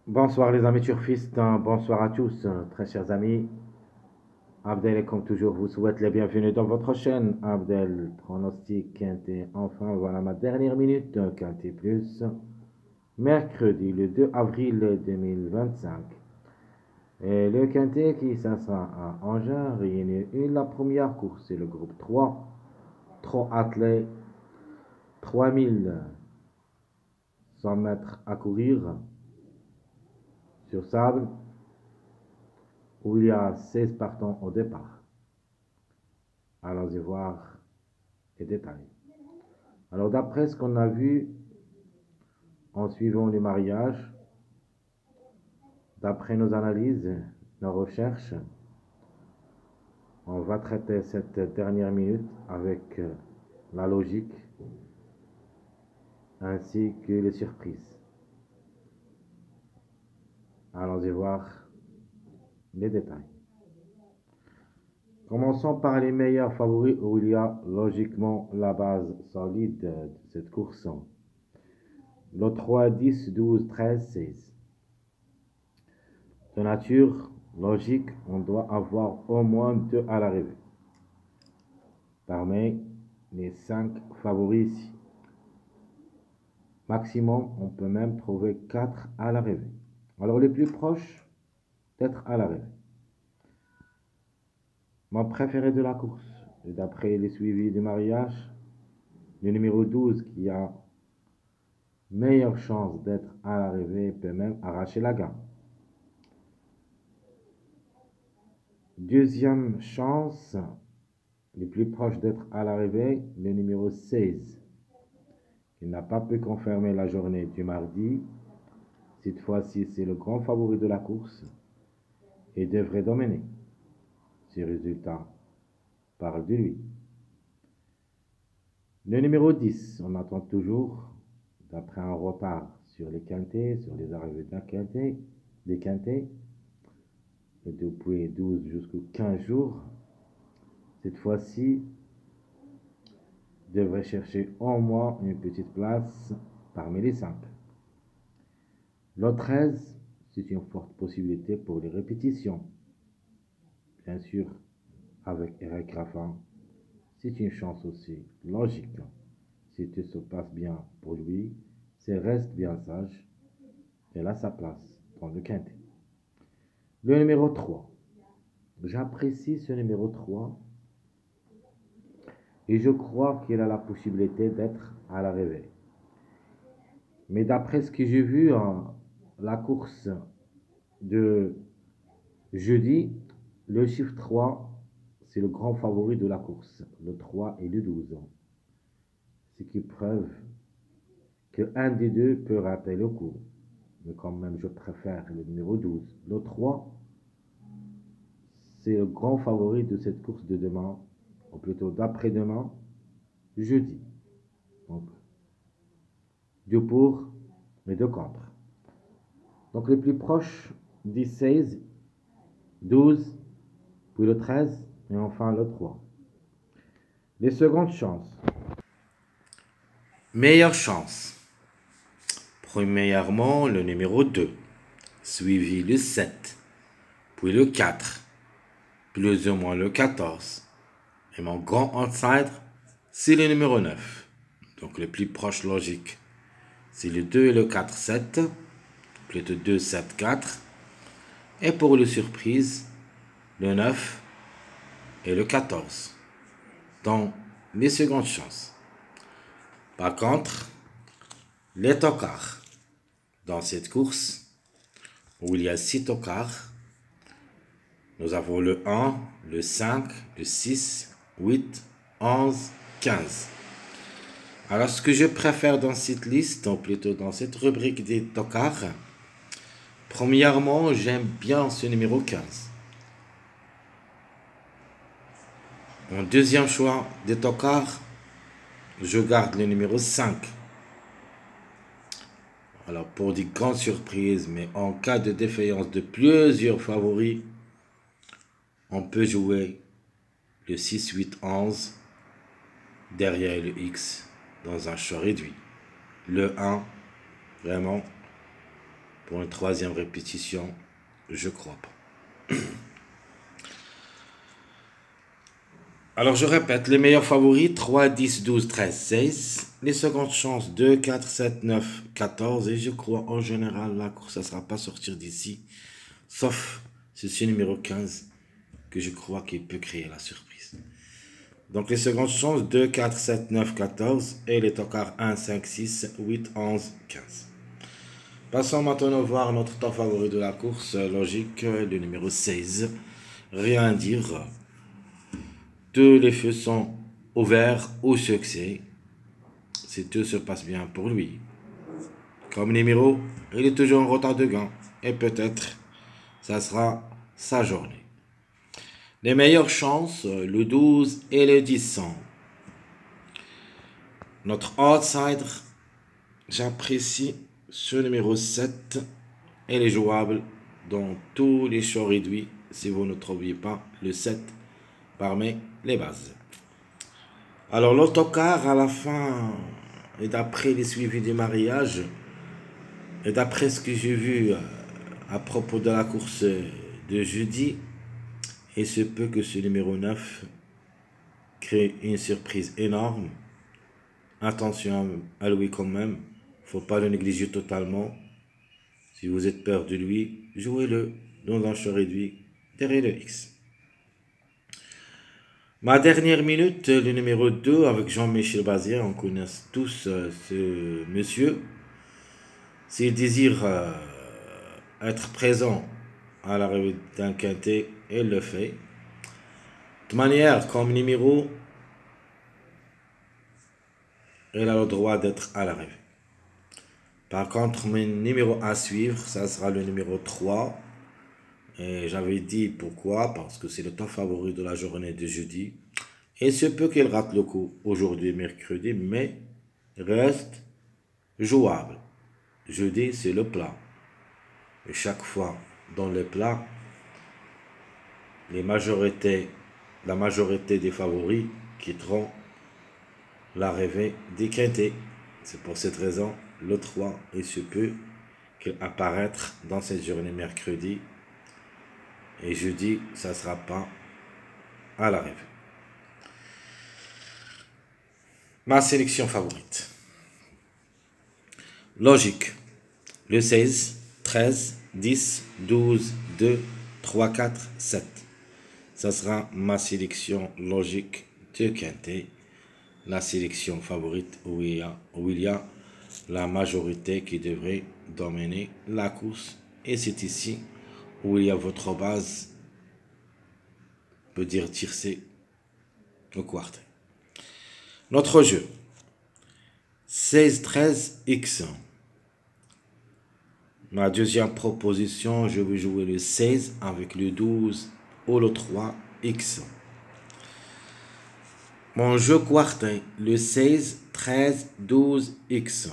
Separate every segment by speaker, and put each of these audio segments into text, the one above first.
Speaker 1: Bonsoir les amis turfistes, bonsoir à tous, très chers amis. Abdel, comme toujours, vous souhaite les bienvenus dans votre chaîne. Abdel, pronostic Quintet. Enfin, voilà ma dernière minute, Quintet Plus. Mercredi, le 2 avril 2025. Et le Quintet qui s'insera à Angers, réunit une la première course, c'est le groupe 3. 3 athlètes, 3100 mètres à courir sur sable, où il y a 16 partants au départ. Allons-y voir les détails. Alors, d'après ce qu'on a vu en suivant le mariage, d'après nos analyses, nos recherches, on va traiter cette dernière minute avec la logique ainsi que les surprises. Allons-y voir les détails. Commençons par les meilleurs favoris où il y a logiquement la base solide de cette course. Le 3, 10, 12, 13, 16. De nature logique, on doit avoir au moins 2 à l'arrivée. Parmi les 5 favoris ici. Maximum, on peut même trouver 4 à l'arrivée. Alors les plus proches, peut-être à l'arrivée. Mon préféré de la course, et d'après les suivis du mariage, le numéro 12 qui a meilleure chance d'être à l'arrivée peut même arracher la gamme. Deuxième chance, le plus proche d'être à l'arrivée, le numéro 16. Il n'a pas pu confirmer la journée du mardi. Cette fois-ci, c'est le grand favori de la course et devrait dominer. Ces résultats parlent de lui. Le numéro 10, on attend toujours, d'après un retard sur les quintets, sur les arrivées des quintets, depuis 12 jusqu'aux 15 jours. Cette fois-ci, devrait chercher au moins une petite place parmi les 5. Le 13, c'est une forte possibilité pour les répétitions. Bien sûr, avec Eric Raffin, c'est une chance aussi logique. Si tout se passe bien pour lui, s'il reste bien sage, il a sa place dans le quintet. Le numéro 3. J'apprécie ce numéro 3 et je crois qu'il a la possibilité d'être à l'arrivée. Mais d'après ce que j'ai vu en la course de jeudi, le chiffre 3, c'est le grand favori de la course, le 3 et le 12. Ce qui prouve qu'un des deux peut rater le coup. Mais quand même, je préfère le numéro 12. Le 3, c'est le grand favori de cette course de demain, ou plutôt d'après-demain, jeudi. Donc, 2 pour et 2 contre. Donc, les plus proches, 10, 16, 12, puis le 13, et enfin le 3. Les secondes chances. Meilleure chance. Premièrement, le numéro 2, suivi le 7, puis le 4, plus ou moins le 14. Et mon grand outsider, c'est le numéro 9. Donc le plus proche logique, c'est le 2 et le 4, 7, plutôt 2, 7, 4. Et pour le surprise, le 9 et le 14. Donc les secondes chances. Par contre, les tocards. Dans cette course, où il y a 6 tocards, nous avons le 1, le 5, le 6, 8, 11, 15. Alors, ce que je préfère dans cette liste, ou plutôt dans cette rubrique des tocards, premièrement, j'aime bien ce numéro 15. En deuxième choix des tocards, je garde le numéro 5. Alors, pour des grandes surprises, mais en cas de défaillance de plusieurs favoris, on peut jouer le 6, 8, 11 derrière le X dans un choix réduit. Le 1, vraiment, pour une troisième répétition, je crois pas. Alors je répète, les meilleurs favoris 3, 10, 12, 13, 16. Les secondes chances 2, 4, 7, 9, 14. Et je crois en général la course ne sera pas sortir d'ici. Sauf ceci numéro 15 que je crois qu'il peut créer la surprise. Donc les secondes chances 2, 4, 7, 9, 14. Et les tocards 1, 5, 6, 8, 11, 15. Passons maintenant voir notre top favori de la course. Logique, le numéro 16. Rien à dire. Tous les feux sont ouverts au succès si tout se passe bien pour lui. Comme numéro, il est toujours en retard de gain et peut-être ça sera sa journée. Les meilleures chances, le 12 et le 10 sont. Notre outsider, j'apprécie ce numéro 7. Elle est jouable dans tous les choix réduits si vous ne trouviez pas le 7 parmi les bases. Alors l'autocar à la fin, et d'après les suivis du mariage, et d'après ce que j'ai vu à propos de la course de jeudi, il se peut que ce numéro 9 crée une surprise énorme. Attention à lui quand même, faut pas le négliger totalement. Si vous êtes peur de lui, jouez-le dans un choix réduit derrière le X. Ma dernière minute, le numéro 2 avec Jean-Michel Bazir, on connaît tous ce monsieur. S'il désire être présent à l'arrivée d'un quintet, il le fait. De manière, comme numéro, il a le droit d'être à l'arrivée. Par contre, mon numéro à suivre, ça sera le numéro 3. Et j'avais dit pourquoi, parce que c'est le top favori de la journée de jeudi. Il se peut qu'il rate le coup aujourd'hui, mercredi, mais reste jouable. Jeudi, c'est le plat. Et chaque fois dans le plat, la majorité des favoris quitteront l'arrivée des quintés. C'est pour cette raison, le 3, il se peut qu'il apparaître dans cette journée mercredi. Et jeudi, ça ne sera pas à l'arrivée. Ma sélection favorite. Logique. Le 16, 13, 10, 12, 2, 3, 4, 7. Ça sera ma sélection logique de quintet. La sélection favorite où il y a la majorité qui devrait dominer la course. Et c'est ici où il y a votre base, on peut dire tiercé au quart. Notre jeu 16-13-X. Ma deuxième proposition, je vais jouer le 16 avec le 12 ou le 3X. Mon jeu quartin, le 16, 13, 12X.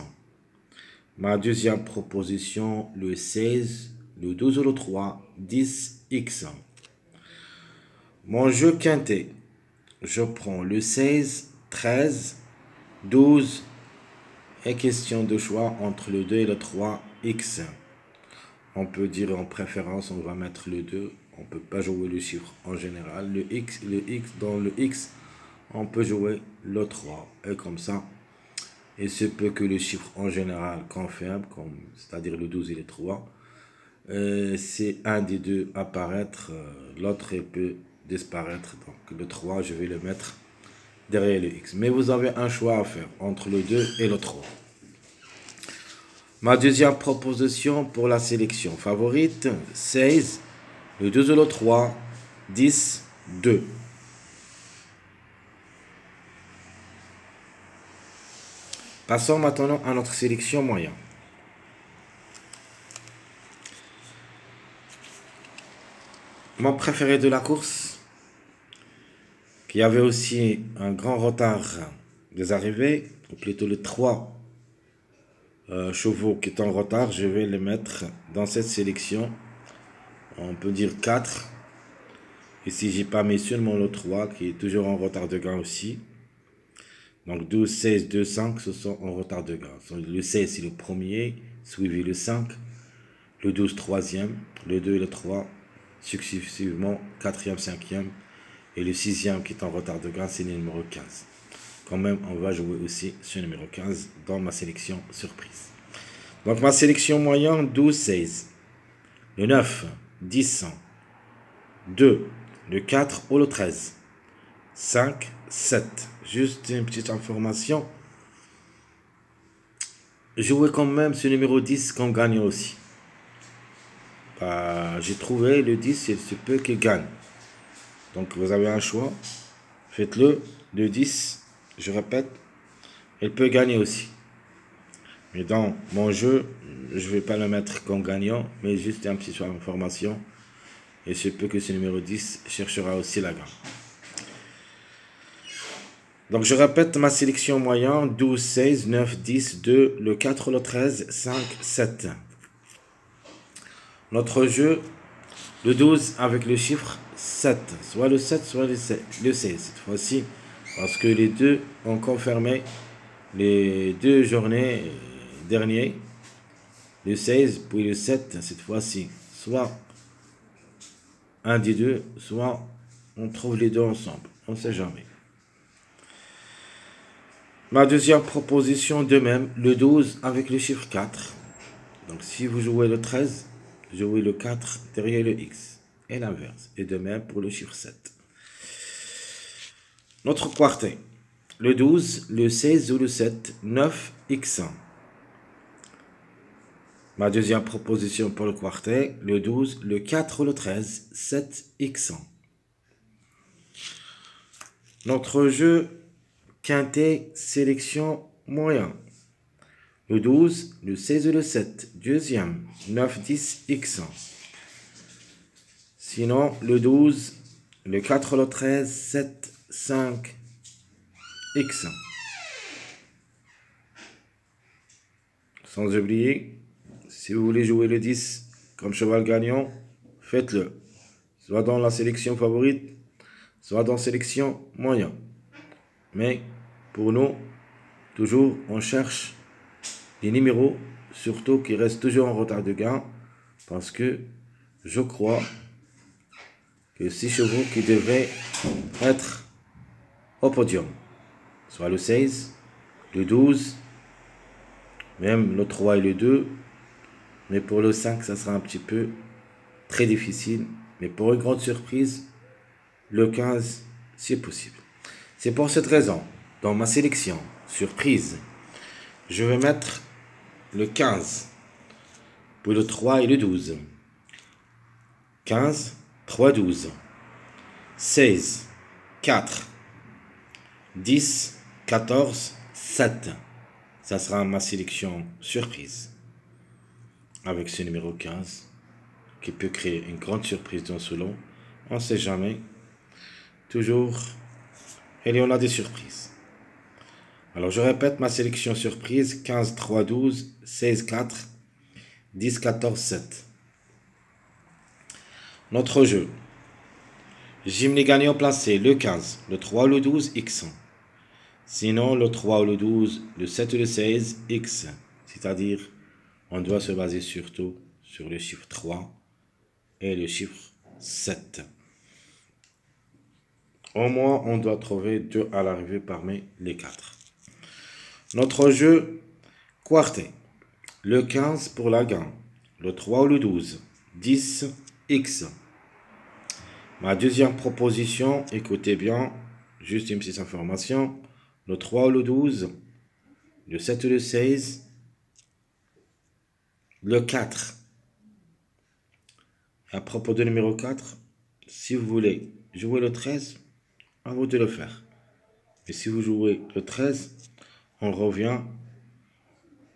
Speaker 1: Ma deuxième proposition, le 16, le 12 ou le 3, 10X. Mon jeu quintet, je prends le 16, 13, 12 et question de choix entre le 2 et le 3X. On peut dire en préférence, on va mettre le 2. On ne peut pas jouer le chiffre en général. Dans le X, on peut jouer le 3. Et comme ça, il se peut que le chiffre en général confirme, c'est-à-dire le 12 et le 3. C'est un des deux apparaître, l'autre peut disparaître. Donc le 3, je vais le mettre derrière le X. Mais vous avez un choix à faire entre le 2 et le 3. Ma deuxième proposition pour la sélection favorite, 16, le 2 ou le 3, 10, 2. Passons maintenant à notre sélection moyenne. Mon préféré de la course, qui avait aussi un grand retard des arrivées, ou plutôt les 3 chevaux qui est en retard, je vais les mettre dans cette sélection. On peut dire 4. Ici, j'ai pas mis seulement le 3 qui est toujours en retard de gain aussi. Donc 12, 16, 2, 5, ce sont en retard de gain. Le 16, c'est le premier, suivi le 5, le 12 troisième, le 2 et le 3 successivement, quatrième, cinquième, et le sixième qui est en retard de gain, c'est le numéro 15. Quand même, on va jouer aussi ce numéro 15 dans ma sélection surprise. Donc ma sélection moyenne, 12, 16, le 9, 10, 2, le 4 ou le 13, 5, 7. Juste une petite information. Jouez quand même ce numéro 10 qu'on gagne aussi. J'ai trouvé le 10, il se peut qu'il gagne. Donc vous avez un choix. Faites-le. Le 10, je répète, il peut gagner aussi. Mais dans mon jeu, je ne vais pas le mettre comme gagnant, mais juste un petit choix d'information. Et je peux que ce numéro 10 cherchera aussi la gagne. Donc je répète ma sélection moyenne, 12, 16, 9, 10, 2, le 4, le 13, 5, 7. Notre jeu, le 12 avec le chiffre 7, soit le 7, soit le 16 cette fois-ci, parce que les deux ont confirmé les 2 journées dernières, le 16 puis le 7 cette fois-ci, soit un des deux, soit on trouve les deux ensemble, on ne sait jamais. Ma deuxième proposition de même, le 12 avec le chiffre 4. Donc si vous jouez le 13, jouez le 4 derrière le X. Et l'inverse. Et de même pour le chiffre 7. Notre quartet. Le 12, le 16 ou le 7, 9, X1. Ma deuxième proposition pour le quartet, le 12, le 4 ou le 13, 7, X1. Notre jeu quintet sélection moyen. Le 12, le 16 et le 7, deuxième, 9, 10, X1. Sinon, le 12, le 4, le 13, 7, 5, X1. Sans oublier, si vous voulez jouer le 10 comme cheval gagnant, faites-le. Soit dans la sélection favorite, soit dans la sélection moyen. Mais pour nous, toujours, on cherche les numéros, surtout qui restent toujours en retard de gain, parce que je crois que 6 chevaux qui devraient être au podium, soit le 16, le 12, même le 3 et le 2, mais pour le 5, ça sera un petit peu très difficile, mais pour une grande surprise, le 15, c'est possible. C'est pour cette raison, dans ma sélection surprise, je vais mettre le 15, puis le 3 et le 12. 15, 3, 12. 16, 4. 10, 14, 7. Ça sera ma sélection surprise. Avec ce numéro 15, qui peut créer une grande surprise dans ce lot. On ne sait jamais. Toujours, il y en a des surprises. Alors je répète ma sélection surprise, 15, 3, 12, 16, 4, 10, 14, 7. Notre jeu. Gymnée gagnant placé, le 15, le 3, le 12, X. Sinon, le 3 ou le 12, le 7 ou le 16, X. C'est-à-dire, on doit se baser surtout sur le chiffre 3 et le chiffre 7. Au moins, on doit trouver 2 à l'arrivée parmi les 4. Notre jeu quartet. Le 15 pour la gagne. Le 3 ou le 12. 10, X. Ma deuxième proposition, écoutez bien, juste une petite information. Le 3 ou le 12. Le 7 ou le 16. Le 4. À propos du numéro 4, si vous voulez jouer le 13, à vous de le faire. Et si vous jouez le 13, on revient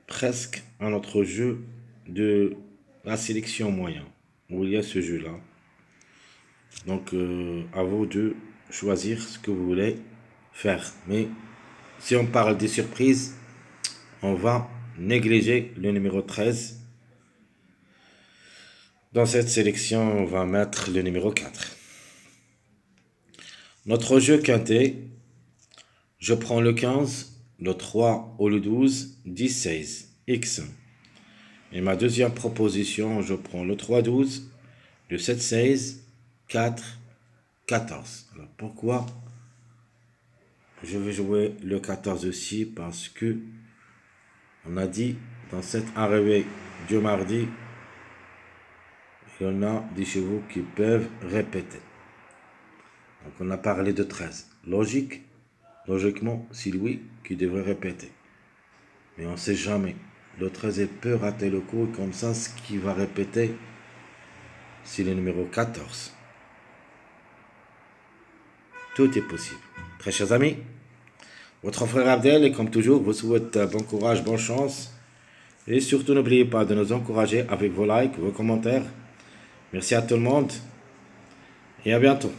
Speaker 1: presque à notre jeu de la sélection moyen, où il y a ce jeu-là. Donc, à vous de choisir ce que vous voulez faire. Mais si on parle des surprises, on va négliger le numéro 13. Dans cette sélection, on va mettre le numéro 4. Notre jeu quintet, je prends le 15, le 3 ou le 12, 10, 16, X. Et ma deuxième proposition, je prends le 3-12, le 7-16, 4-14. Alors pourquoi je vais jouer le 14 aussi? Parce que on a dit dans cet arrivée du mardi, il y en a des chevaux qui peuvent répéter. Donc on a parlé de 13. Logiquement, c'est lui qui devrait répéter. Mais on ne sait jamais. Le 13 il peut rater le coup, comme ça, ce qui va répéter, c'est le numéro 14. Tout est possible. Très chers amis, votre frère Abdel, et comme toujours, vous souhaite bon courage, bonne chance. Et surtout, n'oubliez pas de nous encourager avec vos likes, vos commentaires. Merci à tout le monde et à bientôt.